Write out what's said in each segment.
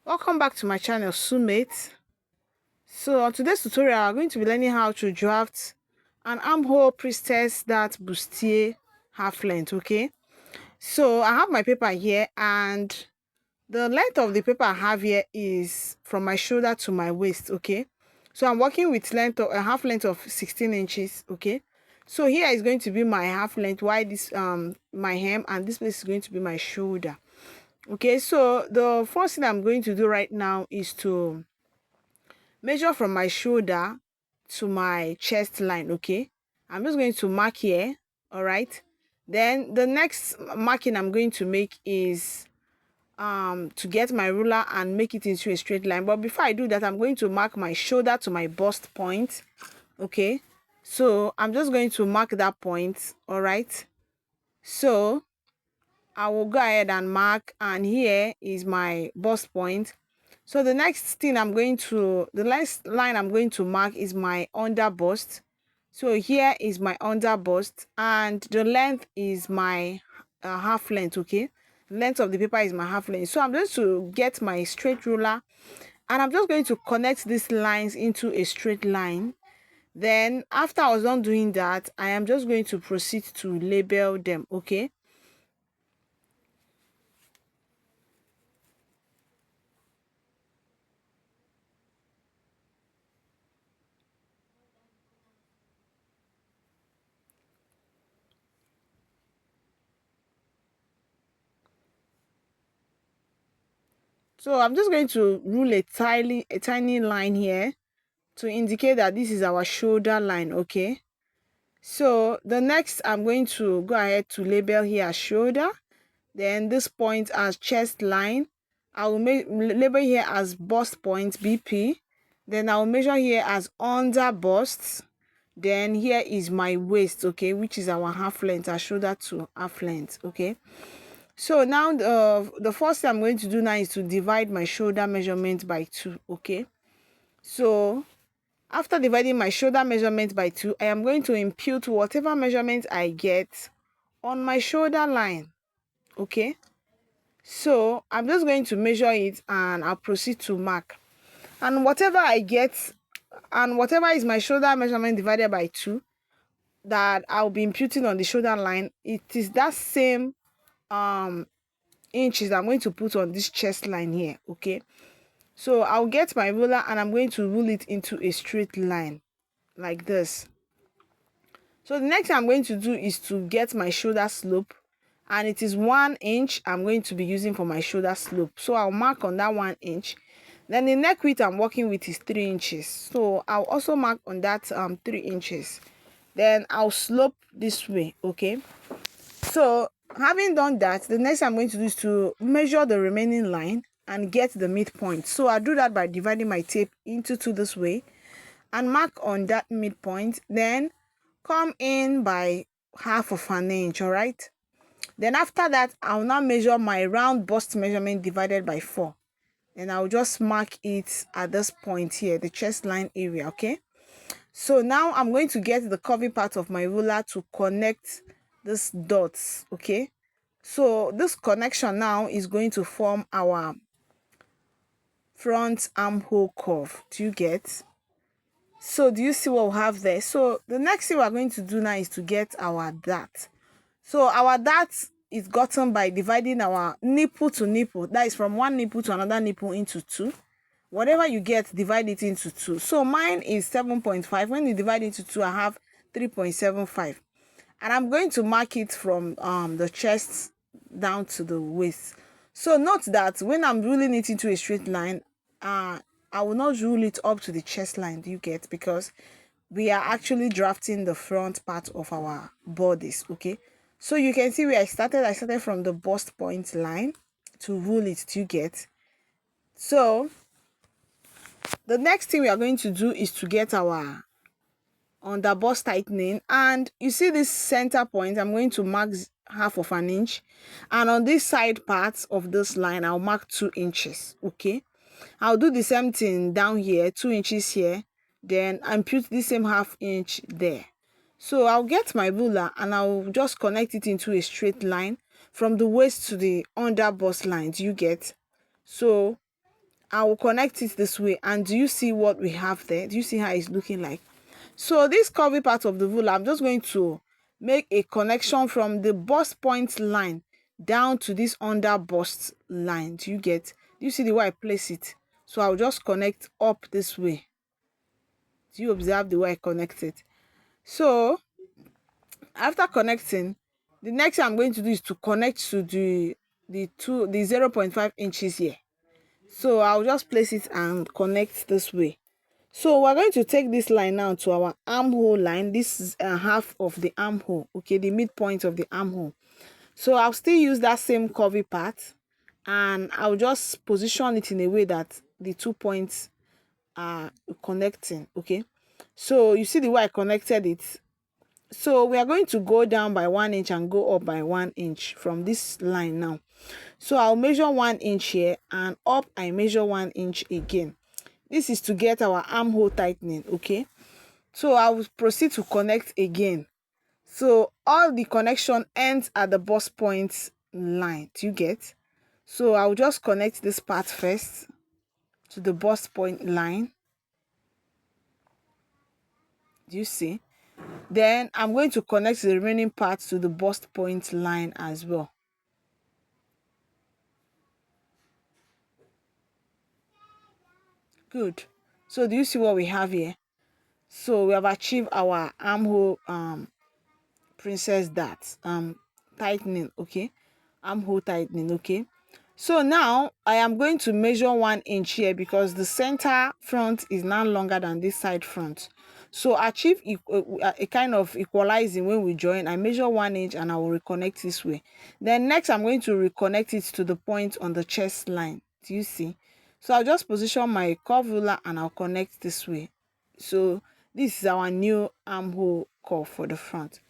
Welcome back to my channel, Sumate. So on today's tutorial, I'm going to be learning how to draft an armhole priestess that bustier half length. Okay, so I have my paper here, and the length of the paper I have here is from my shoulder to my waist. Okay, so I'm working with length of a half length of 16 inches. Okay, so here is going to be my half length, while this my hem, and this place is going to be my shoulder. Okay, so the first thing I'm going to do right now is to measure from my shoulder to my chest line. Okay, I'm just going to mark here. All right, then the next marking I'm going to make is to get my ruler and make it into a straight line. But before I do that, I'm going to mark my shoulder to my bust point. Okay, so I'm just going to mark that point. All right, so I will go ahead and mark, and here is my bust point. So the next line I'm going to mark is my under bust. So here is my under bust, and the length is my half length. Okay, length of the paper is my half length. So I'm going to get my straight ruler, and I'm just going to connect these lines into a straight line. Then after I was done doing that, I am just going to proceed to label them. Okay, so I'm just going to rule a tiny line here to indicate that this is our shoulder line. Okay, so the next I'm going to go ahead to label here as shoulder, then this point as chest line. I will label here as bust point BP, then I will measure here as under bust, then here is my waist. Okay, which is our half length, our shoulder to half length. Okay, so now the first thing I'm going to do now is to divide my shoulder measurement by 2. Okay, so after dividing my shoulder measurement by 2, I am going to impute whatever measurement I get on my shoulder line. Okay, so I'm just going to measure it, and I'll proceed to mark. And whatever I get, and whatever is my shoulder measurement divided by 2 that I'll be imputing on the shoulder line, it is that same inches I'm going to put on this chest line here. Okay, so I'll get my ruler, and I'm going to rule it into a straight line like this. So the next thing I'm going to do is to get my shoulder slope, and it is 1 inch I'm going to be using for my shoulder slope. So I'll mark on that 1 inch. Then the neck width I'm working with is 3 inches. So I'll also mark on that 3 inches. Then I'll slope this way. Okay, so having done that, the next I'm going to do is to measure the remaining line and get the midpoint. So I do that by dividing my tape into 2 this way and mark on that midpoint, then come in by half of an inch. All right, then after that, I'll now measure my round bust measurement divided by 4, and I'll just mark it at this point here, the chest line area. Okay, so now I'm going to get the curvy part of my ruler to connect these dots. Okay, so this connection now is going to form our front armhole curve. Do you get? So do you see what we have there? So the next thing we're going to do now is to get our dart. So our dart is gotten by dividing our nipple to nipple. That is from one nipple to another nipple into 2. Whatever you get, divide it into 2. So mine is 7.5. When you divide into 2, I have 3.75. And I'm going to mark it from the chest down to the waist. So note that when I'm ruling it into a straight line, I will not rule it up to the chest line. Do you get? Because we are actually drafting the front part of our bodies. Okay, so you can see where I started from the bust point line to rule it. Do you get? So the next thing we are going to do is to get our under bust tightening, and you see this center point, I'm going to mark half of an inch, and on this side part of this line I'll mark 2 inches. Okay, I'll do the same thing down here, 2 inches here, then impute the same half inch there. So I'll get my ruler, and I'll just connect it into a straight line from the waist to the under bust line. Do you get? So I will connect it this way. And do you see what we have there? Do you see how it's looking like? So this curvy part of the volar, I'm just going to make a connection from the bust point line down to this under bust line. Do you get? Do you see the way I place it? So I'll just connect up this way. Do you observe the way I connect it? So after connecting, the next thing I'm going to do is to connect to the 0.5 inches here. So I'll just place it and connect this way. So we're going to take this line now to our armhole line. This is half of the armhole, okay, the midpoint of the armhole. So I'll still use that same curvy part, and I'll just position it in a way that the 2 points are connecting, okay. So you see the way I connected it. So we are going to go down by 1 inch and go up by 1 inch from this line now. So I'll measure 1 inch here, and up I measure 1 inch again. This is to get our armhole tightening, okay. So I will proceed to connect again. So all the connection ends at the bust point line. Do you get? So I'll just connect this part first to the bust point line. Do you see? Then I'm going to connect the remaining parts to the bust point line as well. Good. So do you see what we have here? So we have achieved our armhole princess dart tightening, okay, armhole tightening, okay. So now I am going to measure 1 inch here because the center front is now longer than this side front. So achieve a kind of equalizing when we join. I measure 1 inch and I will reconnect this way. Then next I'm going to reconnect it to the point on the chest line. Do you see? So I'll just position my curve ruler and I'll connect this way. So this is our new armhole curve for the front.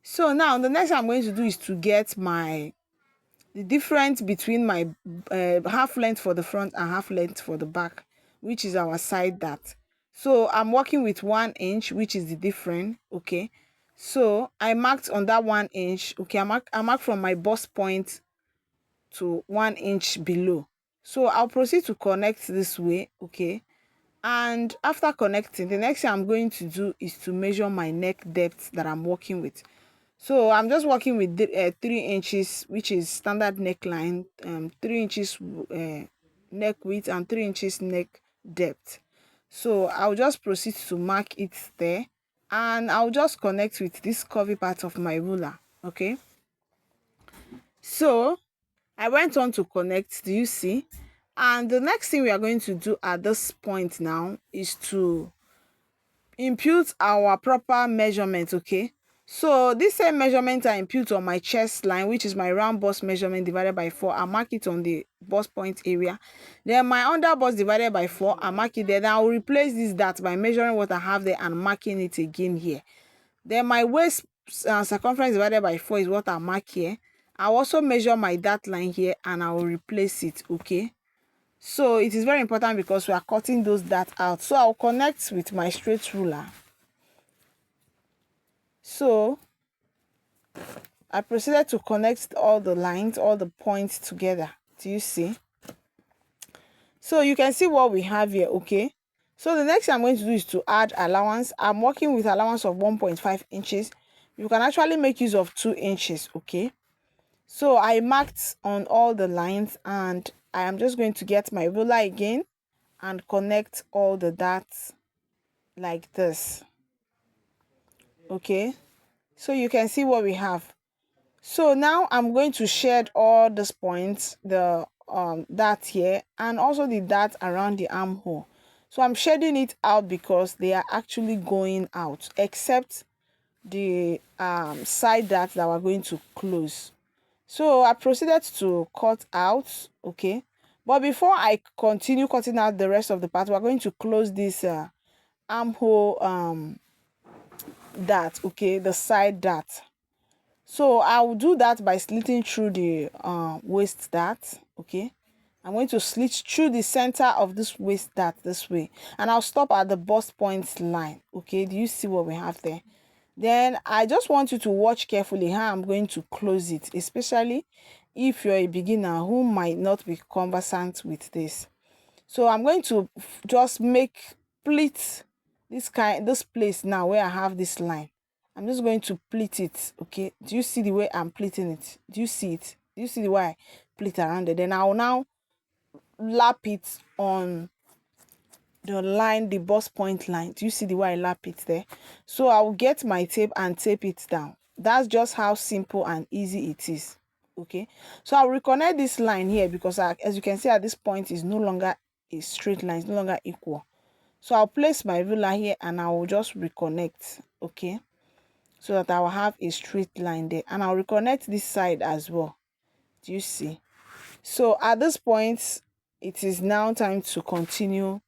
So now the next I'm going to do is to get the difference between my half length for the front and half length for the back, which is our side dart. So I'm working with 1 inch, which is the difference, okay. So I marked on that 1 inch, okay. I mark from my bust point to 1 inch below. So I'll proceed to connect this way, okay. And after connecting, the next thing I'm going to do is to measure my neck depth that I'm working with. So I'm just working with 3 inches, which is standard neckline, 3 inches neck width and 3 inches neck depth. So I'll just proceed to mark it there, and I'll just connect with this curvy part of my ruler, okay. So I went on to connect, do you see? And the next thing we are going to do at this point now is to impute our proper measurement, okay. So this same measurement I impute on my chest line, which is my round bust measurement divided by 4. I mark it on the bust point area. Then my under bust divided by 4, I mark it there. Then I will replace this dart by measuring what I have there and marking it again here. Then my waist circumference divided by 4 is what I mark here. I'll also measure my dart line here and I will replace it, okay. So it is very important because we are cutting those darts out. So I'll connect with my straight ruler. So I proceeded to connect all the lines, all the points together. Do you see? So you can see what we have here, okay. So the next thing I'm going to do is to add allowance. I'm working with allowance of 1.5 inches. You can actually make use of 2 inches, okay. So I marked on all the lines, and I am just going to get my ruler again and connect all the dots like this, okay. So you can see what we have. So now I'm going to shed all these points, the dart here and also the dart around the armhole. So I'm shedding it out because they are actually going out, except the side dart that we're going to close. So I proceeded to cut out, okay. But before I continue cutting out the rest of the part, we're going to close this armhole dart, okay, the side dart. So I will do that by slitting through the waist dart, okay. I'm going to slit through the center of this waist dart this way, and I'll stop at the bust point line, okay. Do you see what we have there? Then I just want you to watch carefully how I'm going to close it, especially if you're a beginner who might not be conversant with this. So I'm going to just pleat this place now where I have this line. I'm just going to pleat it. Okay, do you see the way I'm pleating it? Do you see it? Do you see the way I pleat around it? Then I will now lap it on the line, the bust point line. Do you see the way I lap it there? So I will get my tape and tape it down. That's just how simple and easy it is. Okay, so I'll reconnect this line here because as you can see at this point is no longer a straight line, it's no longer equal. So I'll place my ruler here and I will just reconnect. Okay, so that I will have a straight line there, and I'll reconnect this side as well. Do you see? So at this point it is now time to continue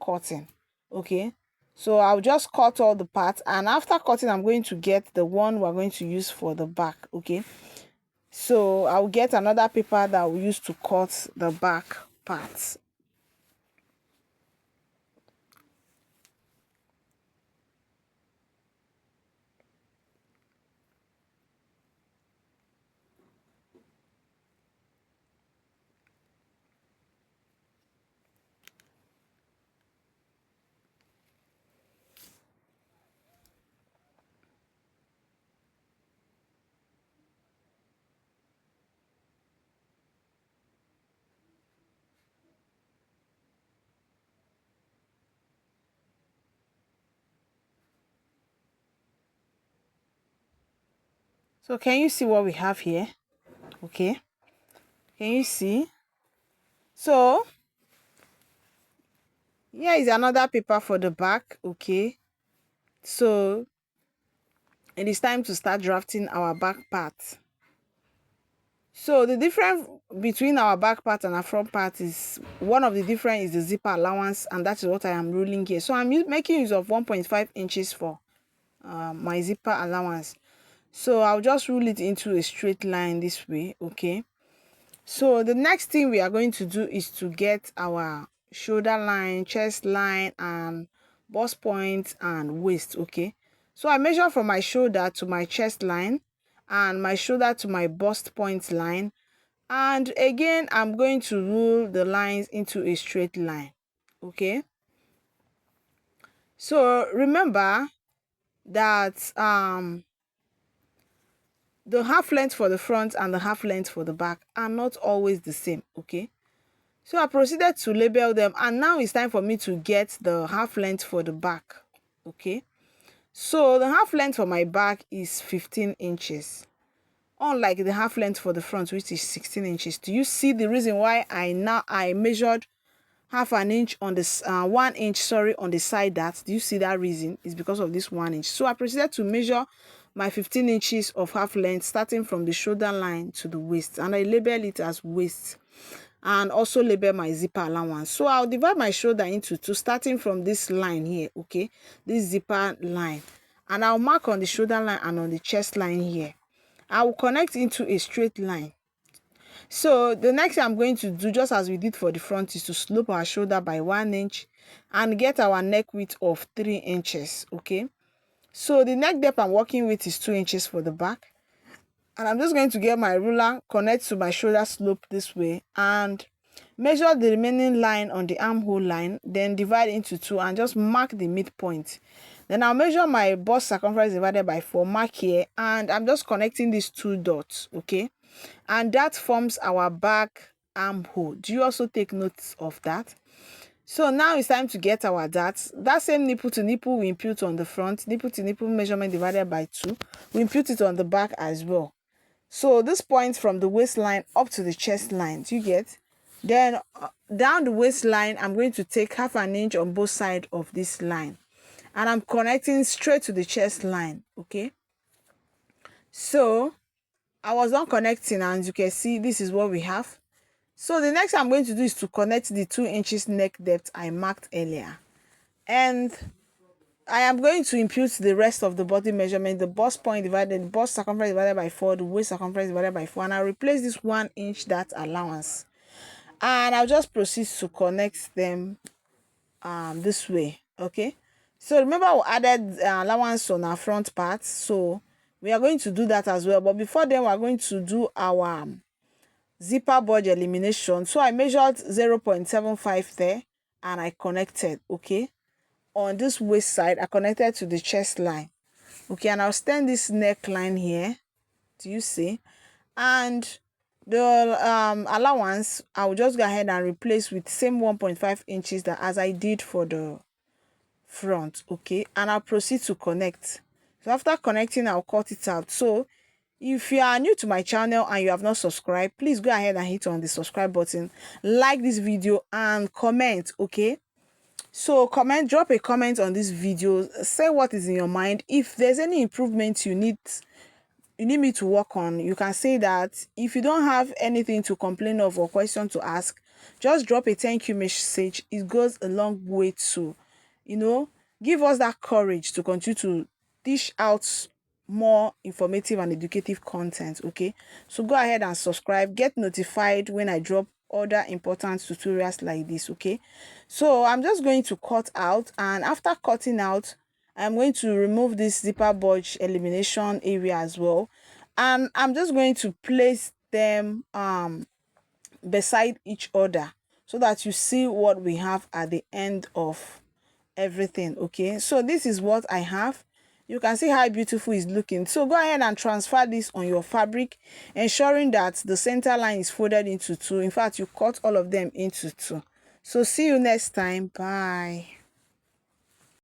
cutting. Okay, so I'll just cut all the parts, and after cutting I'm going to get the one we're going to use for the back. Okay, so I'll get another paper that we use to cut the back parts. So can you see what we have here? Okay, can you see? So here is another paper for the back. Okay, so it is time to start drafting our back part. So the difference between our back part and our front part is, one of the difference is the zipper allowance, and that is what I am ruling here. So I'm making use of 1.5 inches for my zipper allowance. So I'll just rule it into a straight line this way. Okay, so the next thing we are going to do is to get our shoulder line, chest line, and bust point and waist. Okay, so I measure from my shoulder to my chest line and my shoulder to my bust point line, and again I'm going to rule the lines into a straight line. Okay, so remember that the half length for the front and the half length for the back are not always the same. Okay, so I proceeded to label them, and now it's time for me to get the half length for the back. Okay, so the half length for my back is 15 inches, unlike the half length for the front, which is 16 inches. Do you see the reason why I measured half an inch on this 1 inch, sorry, on the side? That, do you see that reason? Is because of this 1 inch. So I proceeded to measure my 15 inches of half length starting from the shoulder line to the waist, and I label it as waist, and also label my zipper allowance. So I'll divide my shoulder into two, starting from this line here. Okay, this zipper line, and I'll mark on the shoulder line and on the chest line here. I will connect into a straight line. So the next thing I'm going to do, just as we did for the front, is to slope our shoulder by 1 inch and get our neck width of 3 inches. Okay, so the neck depth I'm working with is 2 inches for the back, and I'm just going to get my ruler, connect to my shoulder slope this way, and measure the remaining line on the armhole line, then divide into 2 and just mark the midpoint. Then I'll measure my bust circumference divided by 4, mark here, and I'm just connecting these 2 dots. Okay, and that forms our back armhole. Do you also take notes of that? So now it's time to get our darts. That same nipple to nipple we impute on the front, nipple to nipple measurement divided by 2, we impute it on the back as well. So this point from the waistline up to the chest line, do you get? Then down the waistline, I'm going to take half an inch on both sides of this line, and I'm connecting straight to the chest line. Okay, so I was done connecting, and as you can see, this is what we have. So the next I'm going to do is to connect the 2 inches neck depth I marked earlier, and I am going to impute the rest of the body measurement, the bust point divided, the bust circumference divided by 4, the waist circumference divided by 4, and I'll replace this 1 inch that allowance, and I'll just proceed to connect them this way. Okay, so remember we added allowance on our front part, so we are going to do that as well. But before then, we are going to do our zipper budge elimination. So I measured 0.75 there, and I connected, okay. On this waist side, I connected to the chest line, okay, and I'll stand this neckline here. Do you see? And the allowance, I will just go ahead and replace with same 1.5 inches that as I did for the front, okay, and I'll proceed to connect. So after connecting, I'll cut it out. So if you are new to my channel and you have not subscribed, please go ahead and hit on the subscribe button, like this video, and comment, okay. So drop a comment on this video, say what is in your mind. If there's any improvement you need me to work on, you can say that. If you don't have anything to complain of or question to ask, just drop a thank you message. It goes a long way to, give us that courage to continue to dish out more informative and educative content, okay. So go ahead and subscribe, get notified when I drop other important tutorials like this, okay. So I'm just going to cut out, and after cutting out, I'm going to remove this zipper bulge elimination area as well, and I'm just going to place them beside each other so that you see what we have at the end of everything, okay. So this is what I have. You can see how beautiful it's looking. So go ahead and transfer this on your fabric, ensuring that the center line is folded into two. In fact, you cut all of them into two. So see you next time. Bye.